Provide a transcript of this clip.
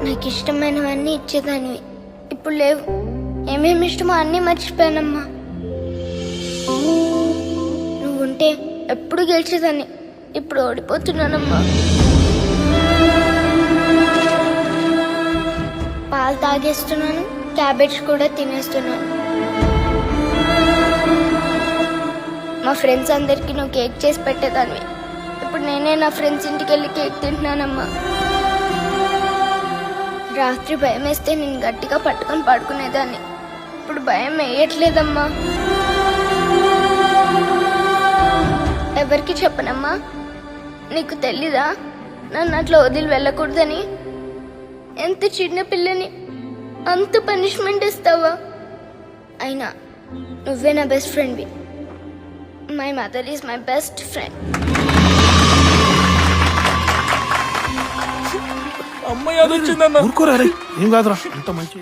నాకు ఇష్టమైనవన్నీ ఇచ్చేదానివి, ఇప్పుడు లేవు. ఏమేమి ఇష్టమో అన్నీ మర్చిపోయానమ్మా. నువ్వుంటే ఎప్పుడు గెలిచేదాన్ని, ఇప్పుడు ఓడిపోతున్నానమ్మా. పాలు తాగేస్తున్నాను, క్యాబేజ్ కూడా తినేస్తున్నాను. మా ఫ్రెండ్స్ అందరికీ నువ్వు కేక్ చేసి పెట్టేదాన్ని, ఇప్పుడు నేనే నా ఫ్రెండ్స్ ఇంటికి వెళ్ళి కేక్ తింటున్నానమ్మా. రాత్రి భయం వేస్తే నేను గట్టిగా పట్టుకొని పడుకునేదాన్ని, ఇప్పుడు భయం వేయట్లేదమ్మా. ఎవరికి చెప్పనమ్మా? నీకు తెలీదా నన్ను అట్లా వదిలి వెళ్ళకూడదని? ఎంత చిన్న పిల్లని అంత పనిష్మెంట్ ఇస్తావా? అయినా నువ్వే నా బెస్ట్ ఫ్రెండ్వి. My mother is my best friend. అమ్మాయి అది వచ్చిందన్న. ఊరుకోరా, ఏం కాదురా, అంత మంచి